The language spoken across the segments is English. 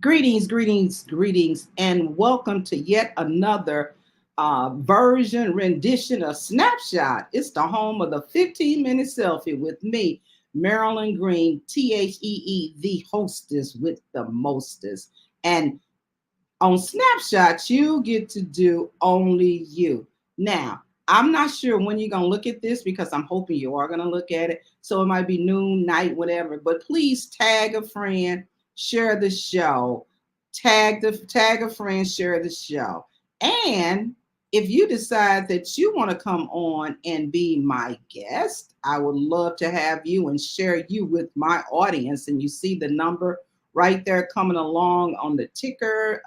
Greetings, greetings, greetings, and welcome to yet another version, rendition, of Snapshot. It's the home of the 15-minute selfie with me, Marilyn Green, THEE, the hostess with the mostest. And on Snapshot, you get to do only you. Now, I'm not sure when you're going to look at this because I'm hoping you are going to look at it. So it might be noon, night, whatever. But please tag a friend, share the show, tag a friend, share the show. And if you decide that you want to come on and be my guest, I would love to have you and share you with my audience. And you see the number right there coming along on the ticker.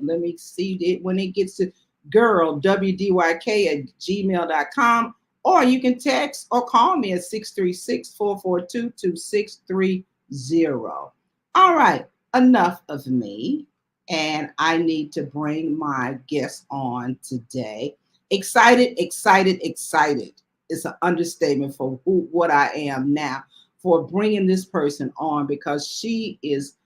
Let me see it when it gets to girl, WDYK at gmail.com. Or you can text or call me at 636-442-2630. All right, enough of me. And I need to bring my guest on today. Excited, excited, excited. It's an understatement for what I am now for bringing this person on because she is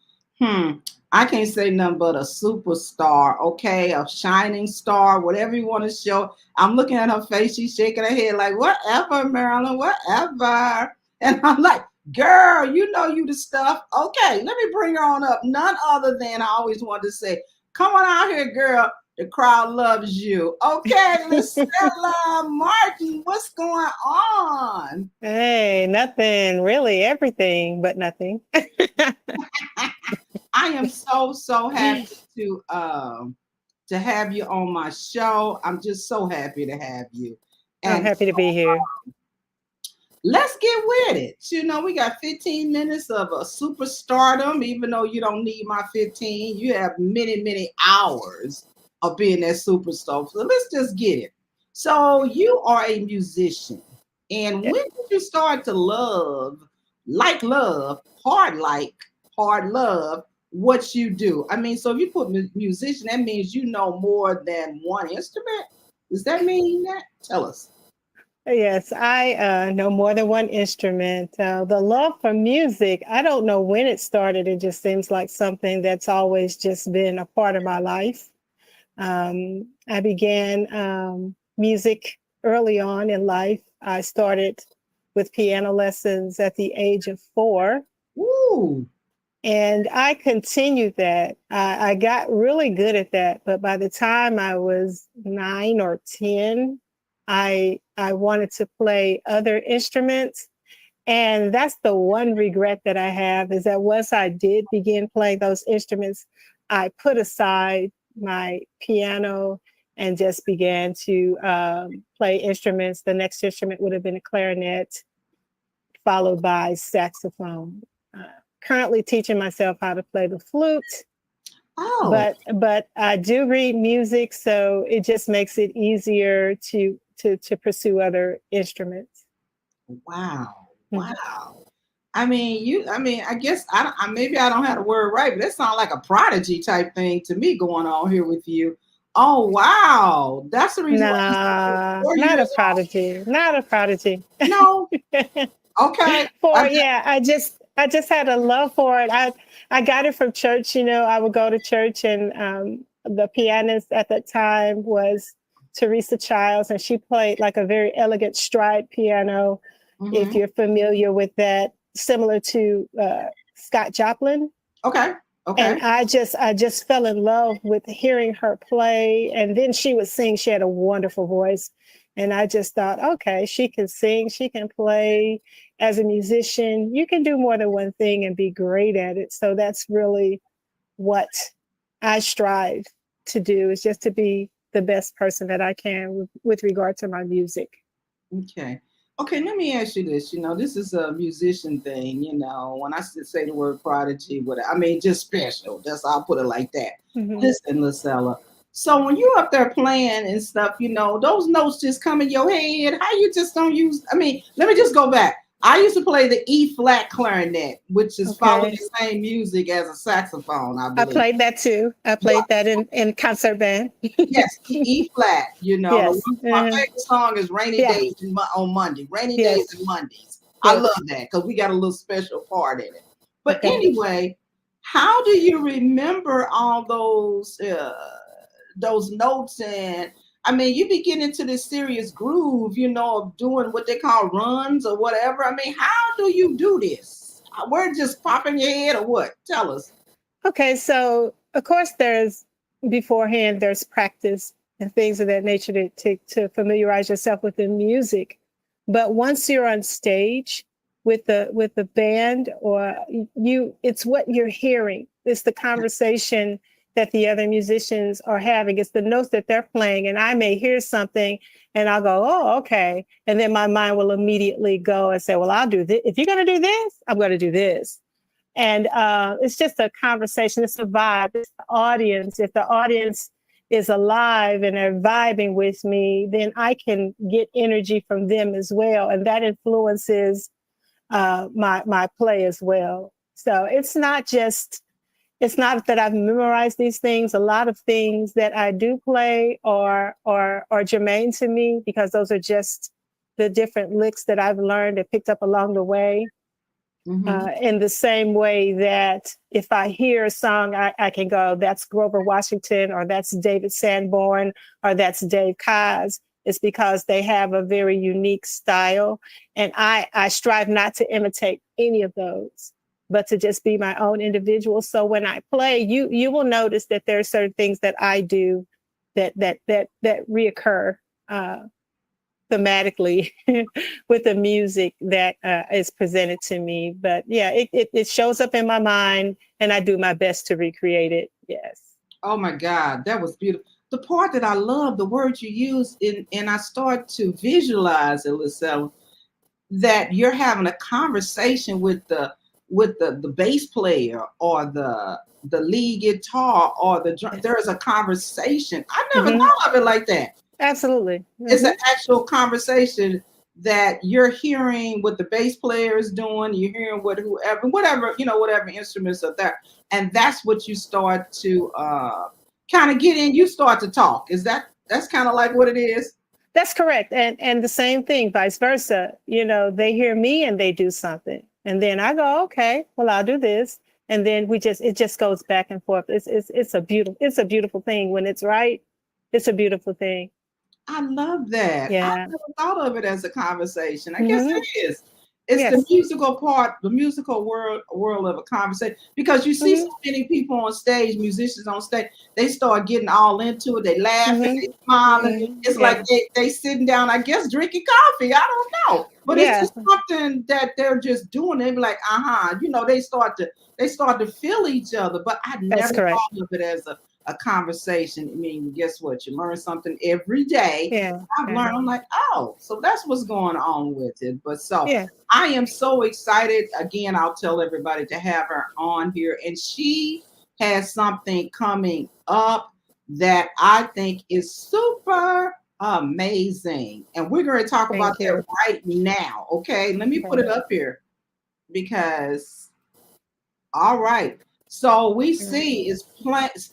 I can't say nothing but a superstar, okay? A shining star, whatever you want to show. I'm looking at her face. She's shaking her head like, whatever, Marilyn, whatever. And I'm like, girl, you know you the stuff. Okay, let me bring her on up. None other than I always wanted to say, come on out here, girl. The crowd loves you. Okay, Lisella Martin, what's going on? Hey, nothing really, everything, but nothing. I am so happy to have you on my show. I'm just so happy to have you. I'm And happy to be here. let's get with it. You know, we got 15 minutes of a superstardom, even though you don't need my 15. You have many hours of being that superstar. So let's just get it. So you are a musician. And Yeah. when did you start to hard love, what you do? I mean, so if you put musician, that means you know more than one instrument. Does that mean that? Tell us. Yes, I know more than one instrument. The love for music, I don't know when it started. It just seems like something that's always just been a part of my life. I began music early on in life. I started with piano lessons at the age of 4. Ooh. And I continued that. I got really good at that. But by the time I was 9 or 10, I wanted to play other instruments. And that's the one regret that I have is that once I did begin playing those instruments, I put aside my piano and just began to play instruments. The next instrument would have been a clarinet, followed by saxophone. Uh, Currently teaching myself how to play the flute, Oh, but I do read music, so it just makes it easier to pursue other instruments. wow. Mhm. Wow. I guess maybe I don't have the word right, but that sounds like a prodigy type thing to me going on here with you. Oh, wow. That's the reason why you started at Nah, 4 not a years old. prodigy, not a prodigy. No. Okay. For yeah, I just had a love for it. I got it from church. I would go to church, and the pianist at that time was Teresa Childs, and she played like a very elegant stride piano. If Mhm. you're familiar with that, similar to Scott Joplin. Okay. And Okay. I just fell in love with hearing her play. And then she would sing. She had a wonderful voice. And I just thought, okay, she can sing, she can play. As a musician, you can do more than one thing and be great at it. So that's really what I strive to do, is just to be the best person that I can with regard to my music. Okay. Okay, let me ask you this. This is a musician thing. When I say the word prodigy, just special. I'll put it like that. Mhm. Listen, Lucella. So when you up there playing and stuff, those notes just come in your head. How you just don't use? Let me just go back. I used to play the E flat clarinet, which is follow Okay. the same music as a saxophone, I I believe. played that too. I played that in concert band. Yes, E flat. Yes. My favorite song is "Rainy Yeah. Days on Monday." Rainy days Yes. and Mondays. I love Yes. that because we got a little special part in it. But Okay. anyway, How do you remember all those notes? And I mean, you be getting into this serious groove, of doing what they call runs or whatever. I mean, how do you do this? Where it just pop in your head or what? Tell us. Okay, so of course there's practice and things of that nature to familiarize yourself with the music. But once you're on stage with the band or it's what you're hearing. It's the conversation that the other musicians are having. It's the notes that they're playing. And I may hear something and I'll go, oh, okay. And then my mind will immediately go and say, well, I'll do this. If you're going to do this, I'm going to do this. And it's just a conversation. It's a vibe. It's the audience. If the audience is alive and they're vibing with me, then I can get energy from them as well, and that influences my play as well. So it's not that I've memorized these things. A lot of things that I do play are germane to me because those are just the different licks that I've learned and picked up along the way. In the same way that if I hear a song, I can go, that's Grover Washington, or that's David Sanborn, or that's Dave Koz. It's because they have a very unique style. And I strive not to imitate any of those, but to just be my own individual. So when I play, you will notice that there are certain things that I do that reoccur thematically with the music that is presented to me. But yeah, it shows up in my mind and I do my best to recreate it. Yes. Oh my God, that was beautiful. The part that I love, the word you use and I start to visualize it, Lisella, that you're having a conversation with the bass player or the lead guitar or the drum. There is a conversation. I never thought of it like that. Absolutely. It's an actual conversation that you're hearing what the bass player is doing. You're hearing whatever instruments are there, and that's what you start to kind of get in. You start to talk. That's kind of like what it is? That's correct. And the same thing, vice versa. They hear me and they do something, and then I go, okay, well, I'll do this, and then it just goes back and forth. It's a beautiful thing when it's right. It's a beautiful thing. I love that. I Yeah. never thought of it as a conversation. I guess Mm-hmm. it is. It's the Yes. musical part, the musical world of a conversation. Because you see so Mm-hmm. many people on stage, musicians on stage, they start getting all into it. They laughing, Mm-hmm. they smiling. Mm-hmm. It's like Yeah. they sitting down, I guess, drinking coffee. I don't know. But it's Yeah. just something that they're just doing. They be like, they start to feel each other. But I That's never correct. thought of it as a conversation. I mean, guess what? You learn something every day. Yeah. I've Yeah. learned, I'm like, oh, so that's what's going on with it. But so Yeah. I am so excited. Again, I'll tell everybody to have her on here. And she has something coming up that I think is super amazing. And we're going to talk about Thank that you. right now. Okay. Let me put Okay. it up here because, all right. So we see is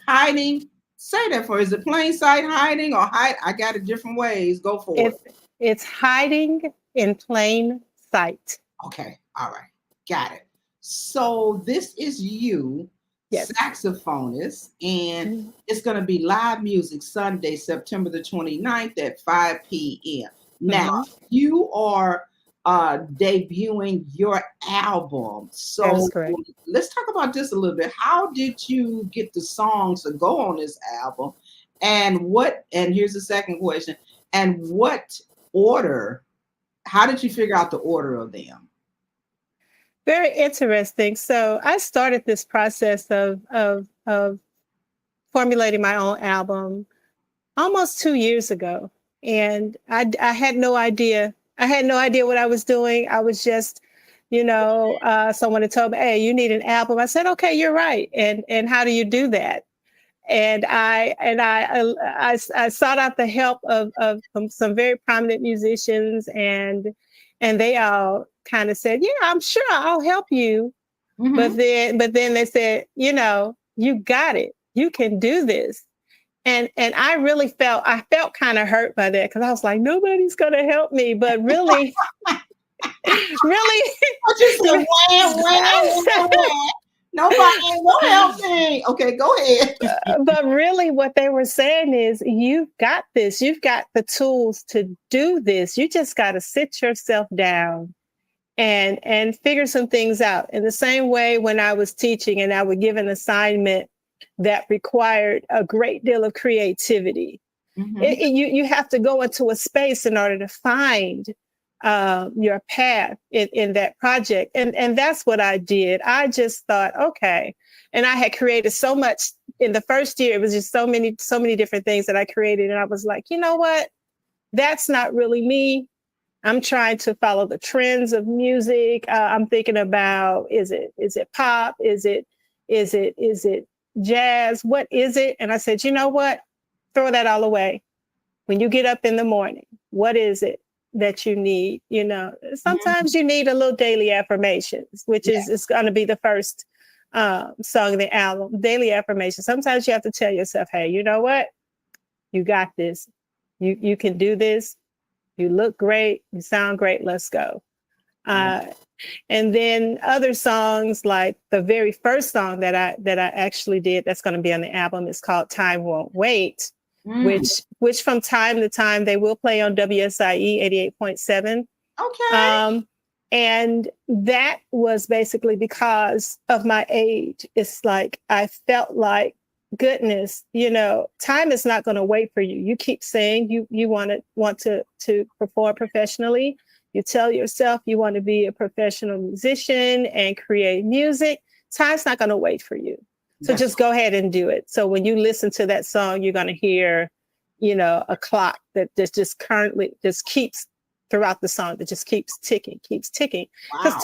hiding. Say that for, is it plain sight hiding or hide? I got it different ways. Go for it. It's hiding in plain sight. Okay. All right. Got it. So this is you, Yes. saxophonist, and Mhm. it's going to be live music Sunday, September the 29th at 5 p.m. Now, Mhm. you are debuting your album. That is So correct. let's talk about this a little bit. How did you get the songs to go on this album? And here's the second question, and what order, how did you figure out the order of them? Very interesting. So I started this process of formulating my own album almost 2 years ago, and I had no idea. I had no idea what I was doing. I was just, someone had told me, "Hey, you need an album." I said, "Okay, you're right." And how do you do that? And I sought out the help of some very prominent musicians, and they all kind of said, "Yeah, I'm sure I'll help you." Mm-hmm. But then they said, "You got it. You can do this." And I felt kind of hurt by that because I was like, nobody's gonna help me. But really, really, I just said, wham, wham, wham, wham. Nobody, no helping. Okay, go ahead. But really, what they were saying is, you've got this. You've got the tools to do this. You just got to sit yourself down and figure some things out. In the same way, when I was teaching and I would give an assignment that required a great deal of creativity, you have to go into a space in order to find your path in that project. And that's what I did. I just thought, okay. And I had created so much in the first year. It was just so many different things that I created. And I was like, you know what? That's not really me. I'm trying to follow the trends of music. I'm thinking about, is it pop? Is it jazz? What is it? And I said, you know what? Throw that all away. When you get up in the morning, what is it that you need? You know, sometimes you need a little daily affirmations, which is going to be the first song of the album, daily affirmation. Sometimes you have to tell yourself, hey, you know what? You got this. You can do this. You look great. You sound great. Let's go. And then other songs, like the very first song that I actually did, that's going to be on the album, is called "Time Won't Wait," which from time to time they will play on WSIE 88.7. Okay. And that was basically because of my age. It's like I felt like, goodness, you know, time is not going to wait for you. You keep saying you want to perform professionally. You tell yourself you want to be a professional musician and create music. Time's not going to wait for you. So just go ahead and do it. So when you listen to that song, you're going to hear, you know, a clock that just currently just keeps throughout the song, that just keeps ticking. Because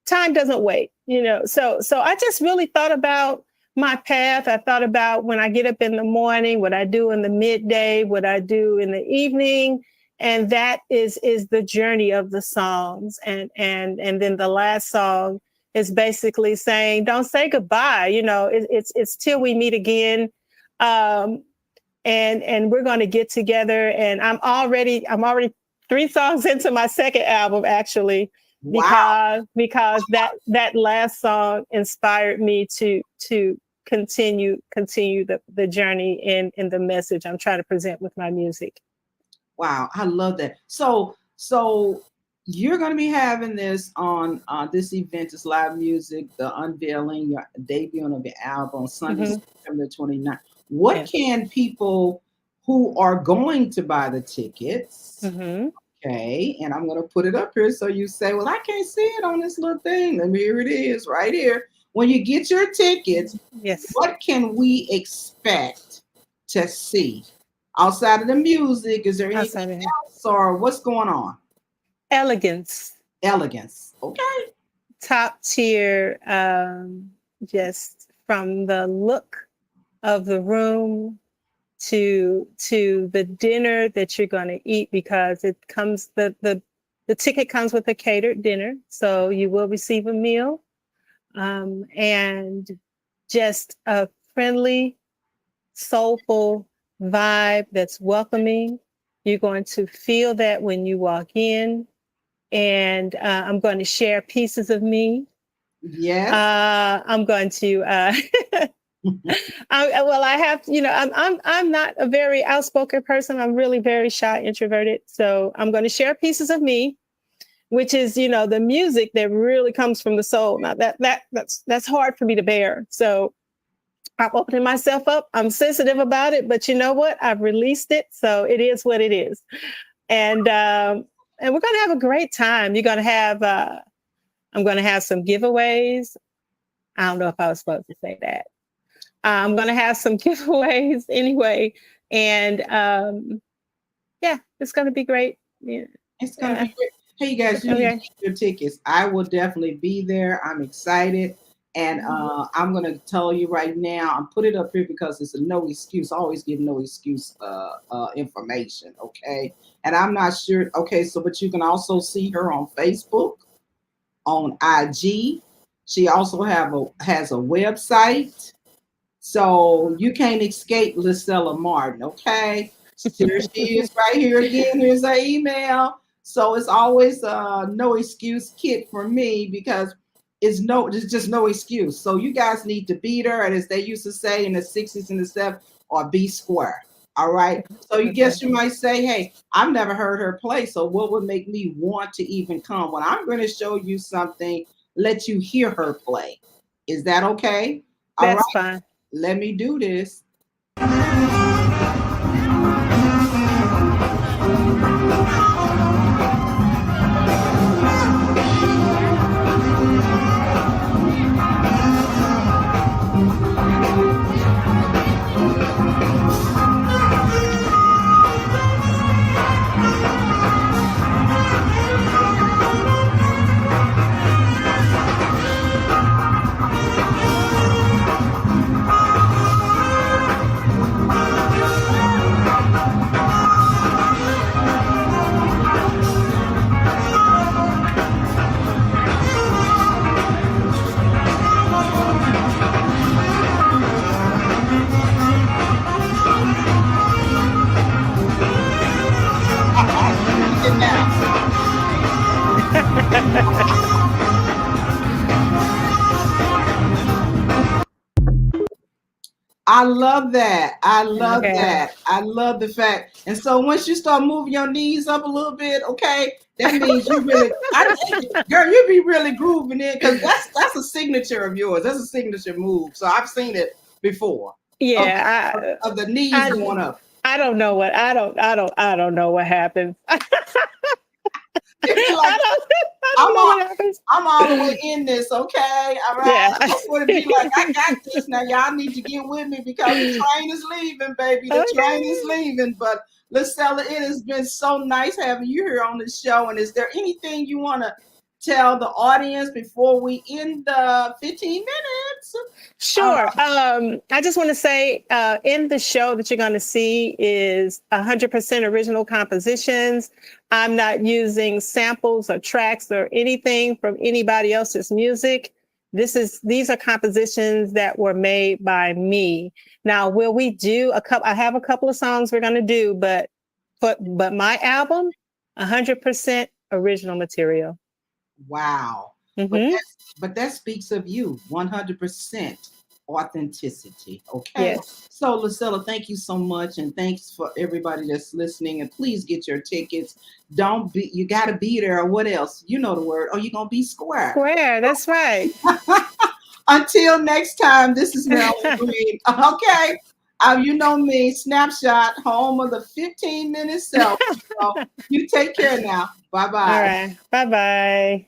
time doesn't wait, you know. So I just really thought about my path. I thought about when I get up in the morning, what I do in the midday, what I do in the evening. And that is the journey of the songs. And then the last song is basically saying, don't say goodbye. You know, it's till we meet again. And we're going to get together. And I'm already 3 songs into my second album, actually, because that last song inspired me to continue the journey in the message I'm trying to present with my music. Wow, I love that. So you're going to be having this on this event, this live music, the unveiling, your debuting of the album, Sunday, September 29th. What can people who are going to buy the tickets? Okay, and I'm going to put it up here so you say, well, I can't see it on this little thing. And here it is, right here. When you get your tickets, what can we expect to see? Outside of the music, is there anything else, or what's going on? Elegance. Okay. Top tier, just from the look of the room to the dinner that you're going to eat, because it comes, the ticket comes with a catered dinner, so you will receive a meal, and just a friendly, soulful vibe that's welcoming. You're going to feel that when you walk in. And I'm going to share pieces of me. Yes. I'm going to I have, you know, I'm not a very outspoken person. I'm really very shy, introverted. So I'm going to share pieces of me, which is, you know, the music that really comes from the soul. Now that's hard for me to bear. So I'm opening myself up. I'm sensitive about it, but you know what? I've released it. So it is what it is. And we're going to have a great time. You're going to have, I'm going to have some giveaways. I don't know if I was supposed to say that. I'm going to have some giveaways anyway. And yeah, it's going to be great. Yeah. It's going to be great. Hey, you guys, you need to get your tickets. I will definitely be there. I'm excited. And I'm going to tell you right now, I'm put it up here because it's a no excuse. I always give no excuse information, okay? And I'm not sure. Okay, so but you can also see her on Facebook, on IG. She also has a website. So you can't escape Lisella Martin, okay? Here she is right here again. Here's her email. So it's always a no excuse kit for me, because there's just no excuse. So you guys need to beat her, and as they used to say in the 60s and the 70s, or be square. All right. So you Okay. guess you might say, hey, I've never heard her play. So what would make me want to even come? Well, I'm going to show you something, let you hear her play. Is that okay? All That's right. fine. Let me do this. Look at now. I love that. I love Okay. that. I love the fact. And so once you start moving your knees up a little bit, okay, that means you really, girl, you be really grooving in because that's a signature of yours. That's a signature move. So I've seen it before of Yeah, of the knees I going up. I don't know what I don't know what happens. You be like, I don't I'm know all, what happens. I'm all the way in this, okay? All right. Yeah. That's what it be like. I got this now. Y'all need to get with me because the train is leaving, baby. The train is Okay. leaving. But Lisella, it has been so nice having you here on the show. And is there anything you want to tell the audience before we end the 15 minutes? Uh, Sure. I just want to say, in the show that you're going to see is 100% original compositions. I'm not using samples or tracks or anything from anybody else's music. These are compositions that were made by me. Now, will we do a couple? I have a couple of songs we're going to do, but my album, 100% original material. wow. But Hmm. that speaks of you, 100% authenticity. Okay. Yes. So, Lucilla, thank you so much. And thanks for everybody that's listening. And please get your tickets. Don't be, you got to be there. Or what else? You know the word. Or you're going to be square. Square. That's right. Until next time, this is Marilyn Green. Okay. You know me, Snapshot, home of the 15-minute selfie. So you take care now. Bye All bye. right. Bye bye.